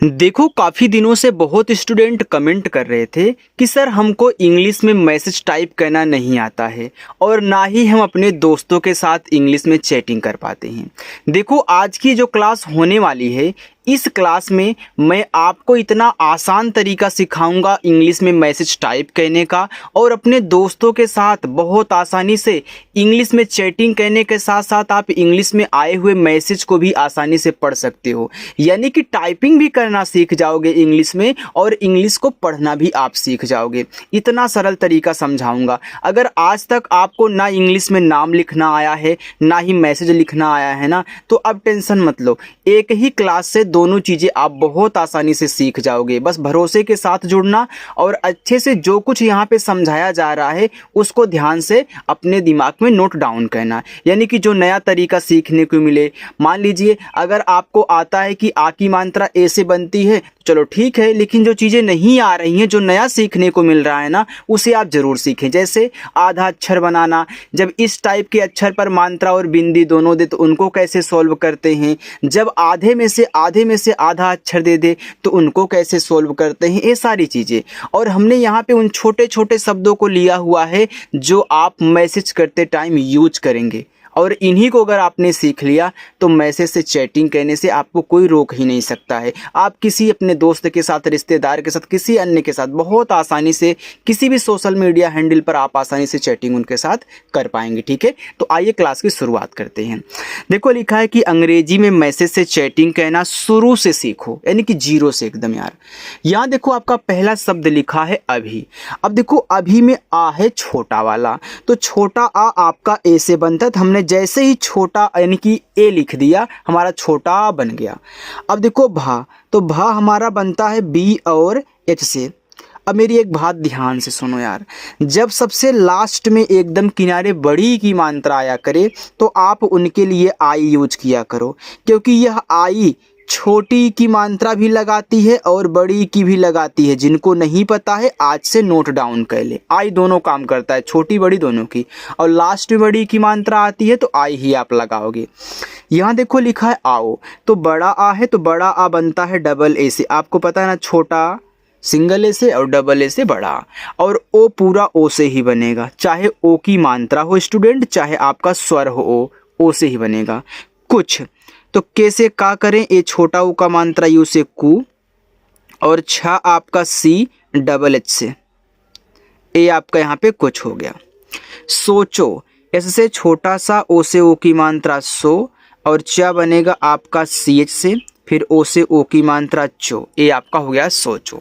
देखो काफ़ी दिनों से बहुत स्टूडेंट कमेंट कर रहे थे कि सर हमको इंग्लिश में मैसेज टाइप करना नहीं आता है और ना ही हम अपने दोस्तों के साथ इंग्लिश में चैटिंग कर पाते हैं। देखो आज की जो क्लास होने वाली है इस क्लास में मैं आपको इतना आसान तरीका सिखाऊंगा इंग्लिश में मैसेज टाइप करने का और अपने दोस्तों के साथ बहुत आसानी से इंग्लिश में चैटिंग करने के साथ साथ आप इंग्लिश में आए हुए मैसेज को भी आसानी से पढ़ सकते हो। यानी कि टाइपिंग भी करना सीख जाओगे इंग्लिश में और इंग्लिश को पढ़ना भी आप सीख जाओगे। इतना सरल तरीका समझाऊंगा। अगर आज तक आपको ना इंग्लिश में नाम लिखना आया है ना ही मैसेज लिखना आया है ना, तो अब टेंशन मत लो। एक ही क्लास से दोनों चीज़ें आप बहुत आसानी से सीख जाओगे। बस भरोसे के साथ जुड़ना और अच्छे से जो कुछ यहाँ पे समझाया जा रहा है उसको ध्यान से अपने दिमाग में नोट डाउन करना। यानी कि जो नया तरीका सीखने को मिले, मान लीजिए अगर आपको आता है कि आ की मात्रा ए से बनती है, चलो ठीक है, लेकिन जो चीज़ें नहीं आ रही हैं, जो नया सीखने को मिल रहा है ना, उसे आप ज़रूर सीखें। जैसे आधा अक्षर बनाना, जब इस टाइप के अक्षर पर मात्रा और बिंदी दोनों दे तो उनको कैसे सॉल्व करते हैं। जब आधे में से आधा अक्षर दे दे तो उनको कैसे सॉल्व करते हैं, ये सारी चीज़ें। और हमने यहाँ पे उन छोटे छोटे शब्दों को लिया हुआ है जो आप मैसेज करते टाइम यूज करेंगे और इन्हीं को अगर आपने सीख लिया तो मैसेज से चैटिंग करने से आपको कोई रोक ही नहीं सकता है। आप किसी अपने दोस्त के साथ, रिश्तेदार के साथ, किसी अन्य के साथ बहुत आसानी से किसी भी सोशल मीडिया हैंडल पर आप आसानी से चैटिंग उनके साथ कर पाएंगे। ठीक है, तो आइए क्लास की शुरुआत करते हैं। देखो लिखा है कि अंग्रेजी में मैसेज से चैटिंग कहना शुरू से सीखो, यानी कि जीरो से एकदम यार। यहाँ देखो आपका पहला शब्द लिखा है अभी। अब देखो अभी में आ है छोटा वाला, तो छोटा आ आपका ए से बनता है। तो हमने जैसे ही छोटा यानी कि ए लिख दिया, हमारा छोटा आ बन गया। अब देखो भा, तो भा हमारा बनता है बी और एच से। अब मेरी एक बात ध्यान से सुनो यार, जब सबसे लास्ट में एकदम किनारे बड़ी की मात्रा आया करे तो आप उनके लिए आई यूज किया करो, क्योंकि यह आई छोटी की मात्रा भी लगाती है और बड़ी की भी लगाती है। जिनको नहीं पता है आज से नोट डाउन कर ले, आई दोनों काम करता है, छोटी बड़ी दोनों की। और लास्ट में बड़ी की मात्रा आती है तो आई ही आप लगाओगे। यहाँ देखो लिखा है आओ, तो बड़ा आ है तो बड़ा आ बनता है डबल ए से। आपको पता है ना, छोटा सिंगल ए से और डबल ए से बड़ा, और ओ पूरा ओ से ही बनेगा। चाहे ओ की मात्रा हो स्टूडेंट, चाहे आपका स्वर हो, ओ से ही बनेगा। कुछ तो कैसे का करें, ए छोटा ऊ का मात्रा यू से कु, और छा आपका सी डबल एच से, ए आपका यहाँ पे कुछ हो गया। सोचो, ऐसे छोटा सा ओ से ओ की मात्रा सो, और चा बनेगा आपका सी एच से, फिर ओ से ओ की मात्रा चो, ए आपका हो गया सोचो।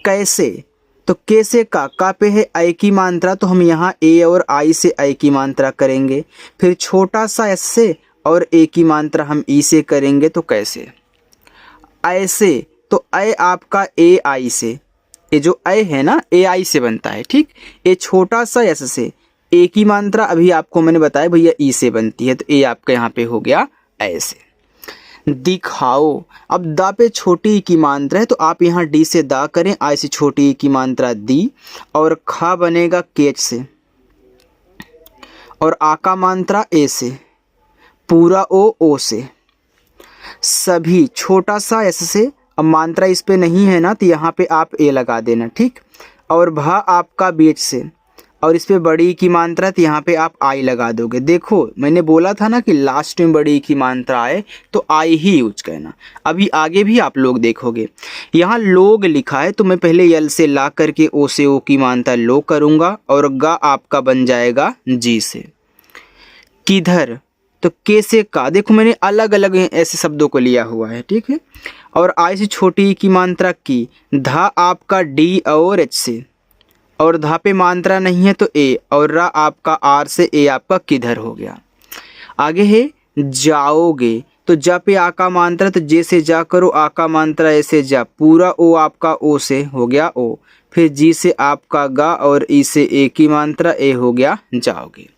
कैसे, तो कैसे का पे है आई की मात्रा, तो हम यहाँ ए और आई से आई की मात्रा करेंगे। फिर छोटा सा एस से और ए की मात्रा हम ई से करेंगे, तो कैसे ऐसे, तो ए आपका ए आई से, ये जो ए है ना ए आई से बनता है। ठीक, ए छोटा सा एस से, ए की मात्रा अभी आपको मैंने बताया भैया ई से बनती है, तो ए आपका यहाँ पे हो गया ऐसे। दिखाओ, अब दा पे छोटी की मात्रा है तो आप यहाँ डी से दा करें, आई से छोटी की मात्रा दी, और खा बनेगा केच से, और आ का मात्रा ए से, पूरा ओ से, सभी छोटा सा एस से। अब मात्रा इस पे नहीं है ना तो यहाँ पे आप ए लगा देना। ठीक, और भा आपका बीच से, और इस पे बड़ी की मात्रा तो यहाँ पे आप आई लगा दोगे। देखो मैंने बोला था ना कि लास्ट में बड़ी की मात्रा आए तो आई ही यूज करना। अभी आगे भी आप लोग देखोगे। यहाँ लोग लिखा है तो मैं पहले यल से ला करके ओ से ओ की मात्रा लो करूँगा, और गा आपका बन जाएगा जी से। किधर, तो कैसे का, देखो मैंने अलग अलग ऐसे शब्दों को लिया हुआ है। ठीक है, और आई से छोटी की मात्रा की, धा आपका डी और एच से, और धा पे मात्रा नहीं है तो ए, और रा आपका आर से, ए आपका किधर हो गया। आगे है जाओगे, तो जा पे आ का मात्रा तो जे से जा करो, आ का मात्रा ऐसे जा, पूरा ओ आपका ओ से हो गया ओ, फिर जी से आपका गा, और ई से ए की मात्रा ए हो गया जाओगे।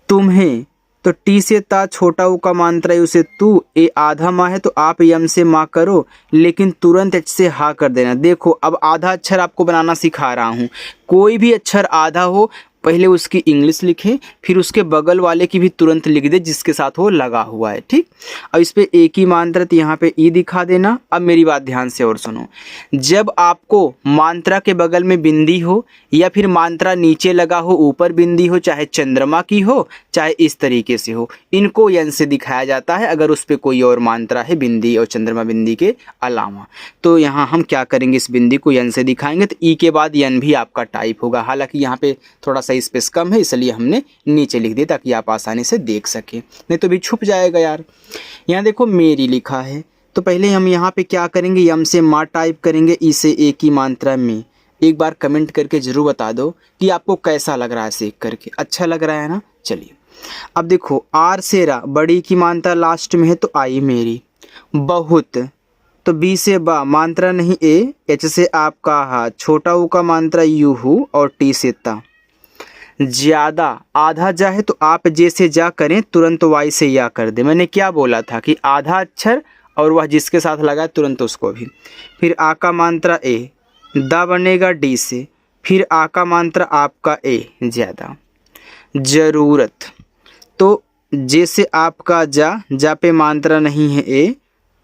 तुम्हें, तो टी से ता छोटा ऊ का मात्रा है उसे तू, ए आधा माँ है तो आप यम से माँ करो, लेकिन तुरंत एच से हा कर देना। देखो अब आधा अक्षर आपको बनाना सिखा रहा हूँ, कोई भी अक्षर आधा हो पहले उसकी इंग्लिश लिखें, फिर उसके बगल वाले की भी तुरंत लिख दे जिसके साथ वो लगा हुआ है। ठीक, अब इस पे एक ही मात्रा तो यहाँ पे ई दिखा देना। अब मेरी बात ध्यान से और सुनो, जब आपको मात्रा के बगल में बिंदी हो या फिर मात्रा नीचे लगा हो ऊपर बिंदी हो, चाहे चंद्रमा की हो चाहे इस तरीके से हो, इनको यन से दिखाया जाता है अगर उस पर कोई और मात्रा है बिंदी और चंद्रमा बिंदी के अलावा। तो यहाँ हम क्या करेंगे, इस बिंदी को यन से दिखाएंगे तो ई के बाद यन भी आपका टाइप होगा। हालांकि यहाँ पे थोड़ा सा स्पेस कम है इसलिए हमने नीचे लिख दिया ताकि आप आसानी से देख सकें, नहीं तो भी छुप जाएगा यार। यहाँ देखो मेरी लिखा है, तो पहले हम यहाँ पे क्या करेंगे, यम से माँ टाइप करेंगे, ई से एक ही मात्रा में। एक बार कमेंट करके ज़रूर बता दो कि आपको कैसा लग रहा है सीख करके, अच्छा लग रहा है ना। चलिए अब देखो, आर से रा बड़ी की मात्रा लास्ट में है तो आई मेरी। बहुत, तो बी से बा मात्रा नहीं ए, एच से आपका हा, छोटा ऊ का मात्रा यू हूँ और टी से ता। ज्यादा, आधा जा है तो आप जे से जा करें, तुरंत वाई से या कर दे। मैंने क्या बोला था कि आधा अक्षर और वह जिसके साथ लगा है तुरंत उसको भी। फिर आ का मात्रा ए, दा बनेगा डी से, फिर आ का मात्रा आपका ए ज्यादा। जरूरत, तो जे से आपका जा पे मात्रा नहीं है ए,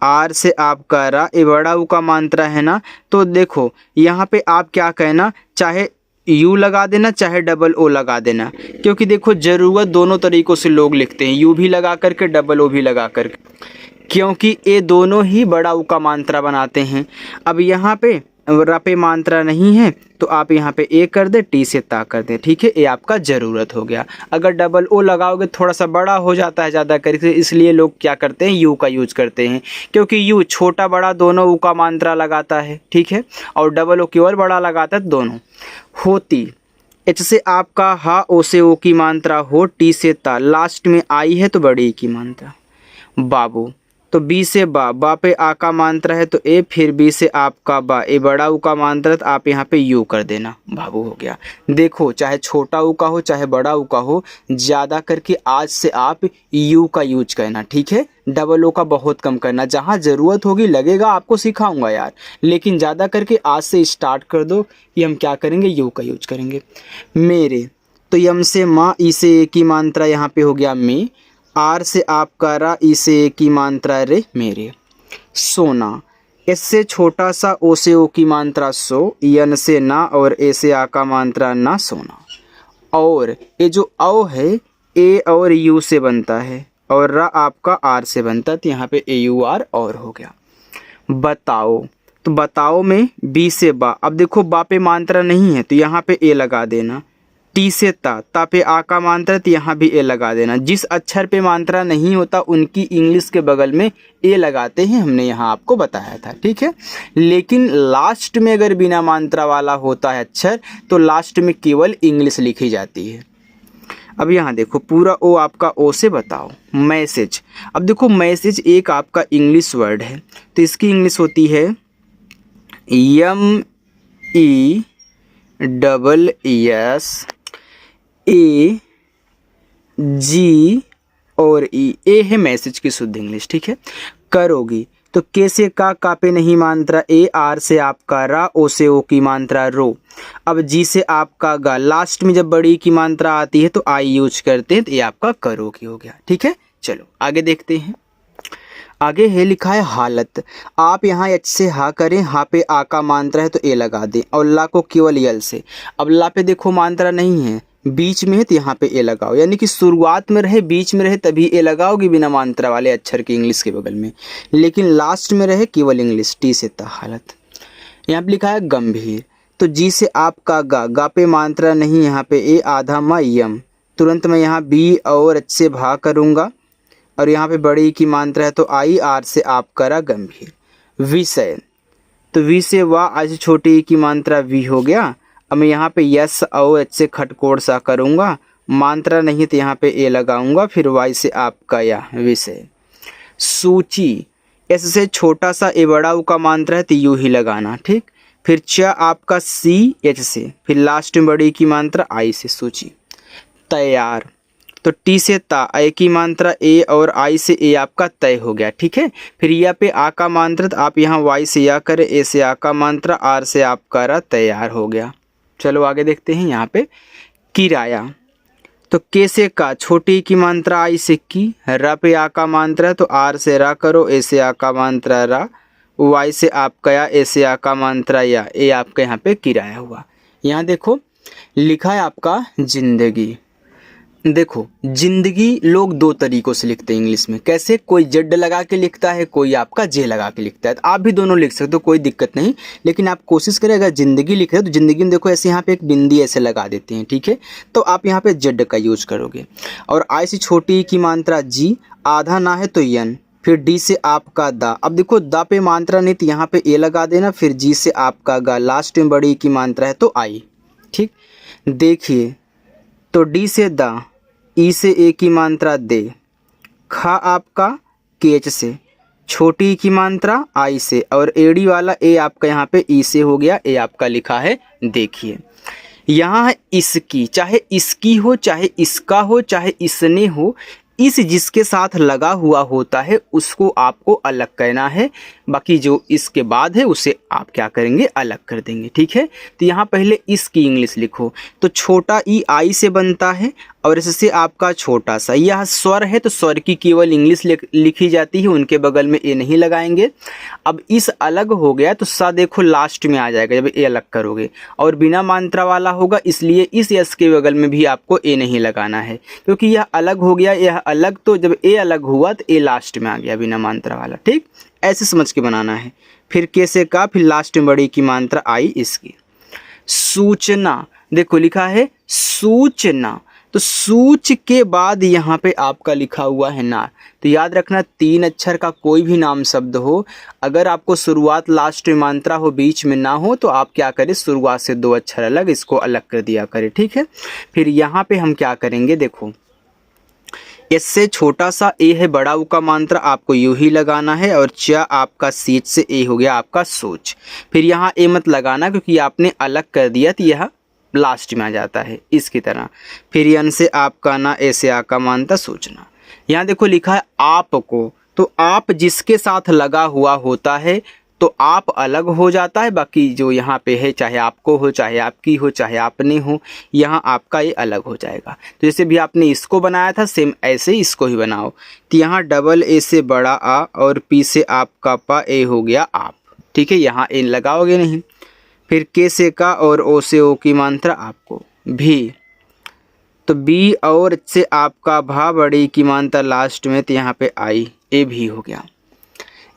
आर से आपका रा, ए बड़ा ऊ का मात्रा है ना। तो देखो यहाँ पे आप क्या कहना, चाहे यू लगा देना चाहे डबल ओ लगा देना, क्योंकि देखो ज़रूरत दोनों तरीक़ों से लोग लिखते हैं, यू भी लगा करके डबल ओ भी लगा करके, क्योंकि ये दोनों ही बड़ा ऊ का मात्रा बनाते हैं। अब यहाँ पे र पे मात्रा नहीं है तो आप यहाँ पे ए कर दे, टी से ता कर दे। ठीक है, ये आपका ज़रूरत हो गया। अगर डबल ओ लगाओगे थोड़ा सा बड़ा हो जाता है ज़्यादा करके, इसलिए लोग क्या करते हैं, यू का यूज करते हैं, क्योंकि यू छोटा बड़ा दोनों ऊ का मात्रा लगाता है। ठीक है, और डबल ओ केवल बड़ा लगाता है दोनों। होती, एच से आपका हा, ओ से ओ की मात्रा हो, टी से ता, लास्ट में आई है तो बड़ी की मात्रा। बाबू, तो बी से बा पे आ का मात्रा है तो ए, फिर बी से आपका बा, ए बड़ा ऊ का मात्रा तो आप यहाँ पे यू कर देना, बाबू हो गया। देखो चाहे छोटा ऊ का हो चाहे बड़ा ऊ का हो, ज़्यादा करके आज से आप यू का यूज करना। ठीक है, डबल ओ का बहुत कम करना, जहाँ ज़रूरत होगी लगेगा आपको सिखाऊंगा यार, लेकिन ज़्यादा करके आज से स्टार्ट कर दो कि हम क्या करेंगे, यू का यूज करेंगे। मेरे, तो यम से माँ, ई से एक की मात्रा यहाँ पे हो गया में, आर से आपका रा, ई से एक की मात्रा रे मेरे। सोना, एस से छोटा सा, ओ से ओ की मात्रा सो, यन से ना और ए से आ का मात्रा ना, सोना। और ये जो औ है ए और यू से बनता है और रा आपका आर से बनता है, तो यहाँ पे ए यू आर और हो गया। बताओ, तो बताओ में बी से बा, अब देखो बा पे मात्रा नहीं है तो यहाँ पे ए लगा देना। टी से ता पे आ का मात्रा तो यहाँ भी ए लगा देना। जिस अक्षर पे मात्रा नहीं होता उनकी इंग्लिश के बगल में ए लगाते हैं, हमने यहाँ आपको बताया था। ठीक है, लेकिन लास्ट में अगर बिना मात्रा वाला होता है अक्षर तो लास्ट में केवल इंग्लिश लिखी जाती है। अब यहाँ देखो पूरा ओ आपका ओ से बताओ। मैसेज, अब देखो मैसेज एक आपका इंग्लिश वर्ड है तो इसकी इंग्लिश होती है यम ई डबल एस ए जी और ई, ए है मैसेज की शुद्ध इंग्लिश। ठीक है, करोगी, तो के से का पे नहीं मात्रा ए, आर से आपका रा, ओ से ओ की मात्रा रो। अब जी से आपका गा, लास्ट में जब बड़ी की मात्रा आती है तो आई यूज करते हैं, तो ये आपका करोगी हो गया। ठीक है, चलो आगे देखते हैं। आगे है लिखा है हालत, आप यहाँ एच से हा करें, हा पे आ का मात्रा है तो ए लगा दें और ला को केवल यल से। अब ला पे देखो मात्रा नहीं है, बीच में है तो यहाँ पे ए लगाओ, यानी कि शुरुआत में रहे बीच में रहे तभी ए लगाओगी बिना मात्रा वाले अक्षर की इंग्लिश के बगल में, लेकिन लास्ट में रहे केवल इंग्लिश, टी से ता हालत। यहाँ पे लिखा है गंभीर, तो जी से आपका गा पे मात्रा नहीं, यहाँ पे ए आधा मा यम, तुरंत मैं यहाँ बी और एच से भा करूँगा और यहाँ पे बड़ी की मात्रा है तो आई, आर से आप करा गंभीर। विषय, तो वी से वाह, आज छोटी की मात्रा वी हो गया। अब मैं यहाँ पे यस और एच से खटकोड़ सा करूँगा, मात्रा नहीं तो यहाँ पे ए लगाऊंगा, फिर वाई से आपका या विषय। सूची, एस से छोटा सा ए बड़ा ऊ का मात्रा है तो यू ही लगाना। ठीक, फिर च आपका सी एच से, फिर लास्ट में बड़ी की मात्रा आई से, सूची। तैयार, तो टी से ता, ए की मात्रा ए और आई से ए आपका तय हो गया। ठीक है, फिर या पे आ का मात्रा तो आप यहाँ वाई से या करें, ए से आ का मात्रा, आर से आपका रा, तैयार हो गया। चलो आगे देखते हैं। यहाँ पे किराया, तो के से का, छोटी की मात्रा आई से की, र पे आ का मात्रा तो आर से रा करो, ए से आ का मात्रा रा, वाई से आपका या, ए से आ का मात्रा या, ए आपका यहाँ पे किराया हुआ। यहाँ देखो लिखा है आपका जिंदगी। देखो जिंदगी लोग दो तरीकों से लिखते हैं इंग्लिश में, कैसे, कोई जेड लगा के लिखता है, कोई आपका जे लगा के लिखता है। तो आप भी दोनों लिख सकते हो, कोई दिक्कत नहीं, लेकिन आप कोशिश करें अगर जिंदगी लिख रहे हो तो जिंदगी में देखो ऐसे यहाँ पे एक बिंदी ऐसे लगा देते हैं, ठीक है, तो आप यहाँ पे जेड का यूज करोगे। और आई से छोटी की मात्रा जी, आधा ना है तो यन, फिर डी से आपका दा। अब देखो दा पे मात्रा नहीं तो यहाँ पे ए लगा देना, फिर जी से आपका गा, लास्ट में बड़ी की मात्रा है तो आई, ठीक। देखिए तो डी से दा, ई से ए की मात्रा दे, खा आपका केच से, छोटी की मात्रा आई से, और एडी वाला ए आपका यहाँ पे ई से हो गया, ए आपका लिखा है। देखिए यहाँ है इसकी, चाहे इसकी हो, चाहे इसका हो, चाहे इसने हो, इस जिसके साथ लगा हुआ होता है उसको आपको अलग कहना है, बाकी जो इसके बाद है उसे आप क्या करेंगे, अलग कर देंगे, ठीक है। तो यहाँ पहले इसकी इंग्लिश लिखो, तो छोटा ई आई से बनता है और इससे आपका छोटा सा, यह स्वर है तो स्वर की केवल इंग्लिश लिखी जाती है, उनके बगल में ए नहीं लगाएंगे। अब इस अलग हो गया तो सा देखो लास्ट में आ जाएगा जब ए अलग करोगे, और बिना मात्रा वाला होगा इसलिए इस यस के बगल में भी आपको ए नहीं लगाना है, क्योंकि यह अलग हो गया, यह अलग, तो जब ए अलग हुआ तो ए लास्ट में आ गया बिना मात्रा वाला, ठीक, ऐसे समझ के बनाना है। फिर के से का, फिर लास्ट में बड़ी की मात्रा आई इसकी। सूचना, देखो लिखा है सूचना, तो सूच के बाद यहाँ पे आपका लिखा हुआ है ना, तो याद रखना 3 अक्षर का कोई भी नाम शब्द हो, अगर आपको शुरुआत लास्ट में मात्रा हो बीच में ना हो तो आप क्या करें, शुरुआत से 2 अक्षर अलग, इसको अलग कर दिया करें, ठीक है। फिर यहाँ पे हम क्या करेंगे, देखो इससे छोटा सा ए है, बड़ा ऊ का मात्रा आपको यूं ही लगाना है, और च आपका सीच से ए हो गया आपका सोच। फिर यहाँ ए मत लगाना क्योंकि आपने अलग कर दिया तो यह लास्ट में आ जाता है इसकी तरह। फिर यन से आपका ना, ऐसे आ का मानता सोचना। यहाँ देखो लिखा है आपको, तो आप जिसके साथ लगा हुआ होता है तो आप अलग हो जाता है, बाकी जो यहाँ पे है चाहे आपको हो, चाहे आपकी हो, चाहे आपने हो, यहाँ आपका ये अलग हो जाएगा। तो जैसे भी आपने इसको बनाया था सेम ऐसे ही इसको ही बनाओ। तो यहाँ डबल ए से बड़ा आ और पी से आपका पा, ए हो गया आप, ठीक है, यहाँ ए लगाओगे नहीं। फिर के से का और ओ से ओ की मात्रा आपको भी, तो बी और से आपका भा, बड़ी की मात्रा लास्ट में, तो यहाँ पे आई, ए भी हो गया।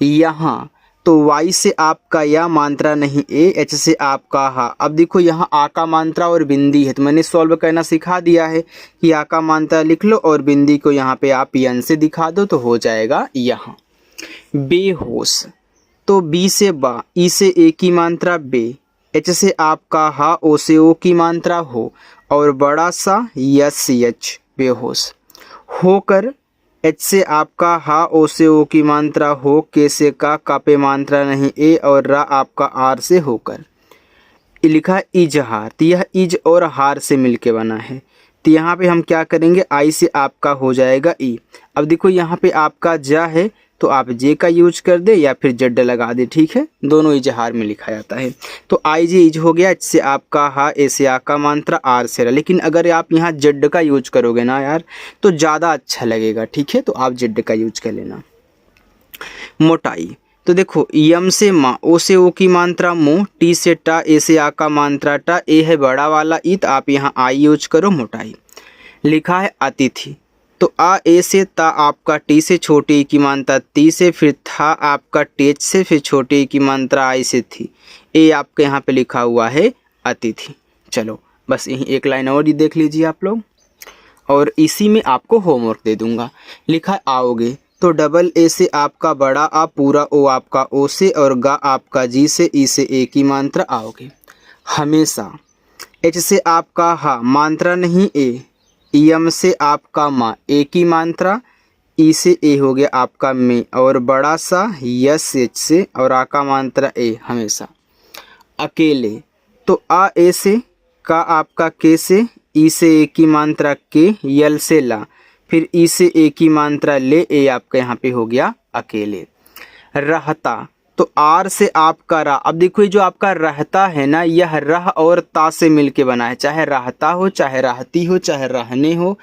यहाँ तो वाई से आपका या मात्रा नहीं ए, एच से आपका हा। अब देखो यहाँ आ का मात्रा और बिंदी है, तो मैंने सॉल्व करना सिखा दिया है कि आ का मात्रा लिख लो और बिंदी को यहाँ पे आप यन से दिखा दो तो हो जाएगा यहाँ। बेहोश, तो बी से बा, ई से ए की मात्रा बे, एच से आपका हा, ओ से ओ की मात्रा हो, और बड़ा सा यस एच, बेहोश। होकर, एच से आपका हा, ओ से ओ की मात्रा हो, के से का पे मात्रा नहीं ए, और रा आपका आर से होकर। लिखा इजहार, तो यह इज और हार से मिलके बना है, तो यहाँ पे हम क्या करेंगे, आई से आपका हो जाएगा ई। अब देखो यहाँ पे आपका जा है तो आप जे का यूज कर दे या फिर जेड लगा दे, ठीक है, दोनों इजहार में लिखा जाता है। तो आई जे इज हो गया, एच से आपका हा, ए से आ का मात्रा, आर से रा। लेकिन अगर आप यहाँ जेड का यूज करोगे ना यार तो ज़्यादा अच्छा लगेगा, ठीक है, तो आप जेड का यूज कर लेना। मोटाई, तो देखो यम से मा, ओ से ओ की मात्रा मो, टी से टा, ए से आ का मात्रा टा, ए है बड़ा वाला ई, तो आप यहाँ आई यूज करो, मोटाई। लिखा है अतिथि, तो आ ए से ता आपका टी से छोटी की मात्रा ती से, फिर था आपका टेच से, फिर छोटी की मात्रा आई से थी, ए आपके यहाँ पे लिखा हुआ है अतिथि। चलो बस यही एक लाइन और ही देख लीजिए आप लोग, और इसी में आपको होमवर्क दे दूंगा। लिखा है आओगे, तो डबल ए से आपका बड़ा आ, पूरा ओ आपका ओ से, और गा आपका जी से, ई से ए की मात्रा आओगे। हमेशा, एच से आपका हा, मात्रा नहीं ए, यम से आपका मा, ए की मात्रा, ई से ए हो गया आपका में, और बड़ा सा यस एच से, और आ का मात्रा ए, हमेशा। अकेले, तो आ ए से, का आपका के से, ई से ए की मात्रा के, यल से ला, फिर ई से ए की मात्रा ले, ए आपका यहाँ पे हो गया अकेले। रहता, तो आर से आपका रा। अब देखो ये जो आपका रहता है ना, यह रह और ता से मिलके बना है। चाहे रहता हो, चाहे रहती हो, चाहे रहने हो,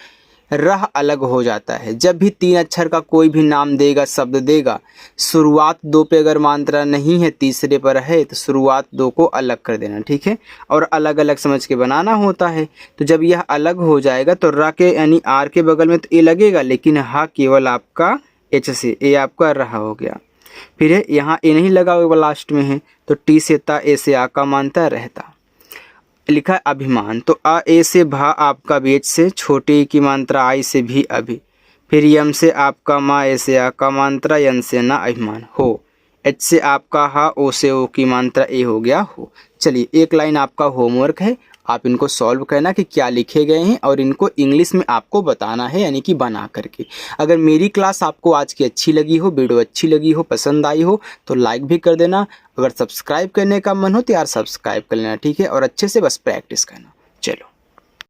रह अलग हो जाता है। जब भी 3 अक्षर का कोई भी नाम देगा, शब्द देगा, शुरुआत 2 पे अगर मात्रा नहीं है, तीसरे पर है, तो शुरुआत 2 को अलग कर देना, ठीक है। और अलग अलग समझ के बनाना होता है। तो जब यह अलग हो जाएगा तो र के यानी आर के बगल में तो ए लगेगा, लेकिन हा केवल आपका एच से, ए आपका रहा हो गया। फिर है यहाँ ए नहीं लगा हुआ लास्ट में है, तो टी से ता, ए से आ का मानता रहता। लिखा है अभिमान, तो अ ए से भा आपका बेच से, छोटे की मात्रा आई से भी अभी। फिर यम से आपका मा, ए से आ का मात्रा, यन से ना अभिमान हो। एच से आपका हा, ओ से ओ की मात्रा ए हो गया हो। चलिए एक लाइन आपका होमवर्क है, आप इनको सॉल्व करना कि क्या लिखे गए हैं और इनको इंग्लिश में आपको बताना है, यानी कि बना करके। अगर मेरी क्लास आपको आज की अच्छी लगी हो, वीडियो अच्छी लगी हो, पसंद आई हो, तो लाइक भी कर देना। अगर सब्सक्राइब करने का मन हो तो यार सब्सक्राइब कर लेना, ठीक है। और अच्छे से बस प्रैक्टिस करना। चलो।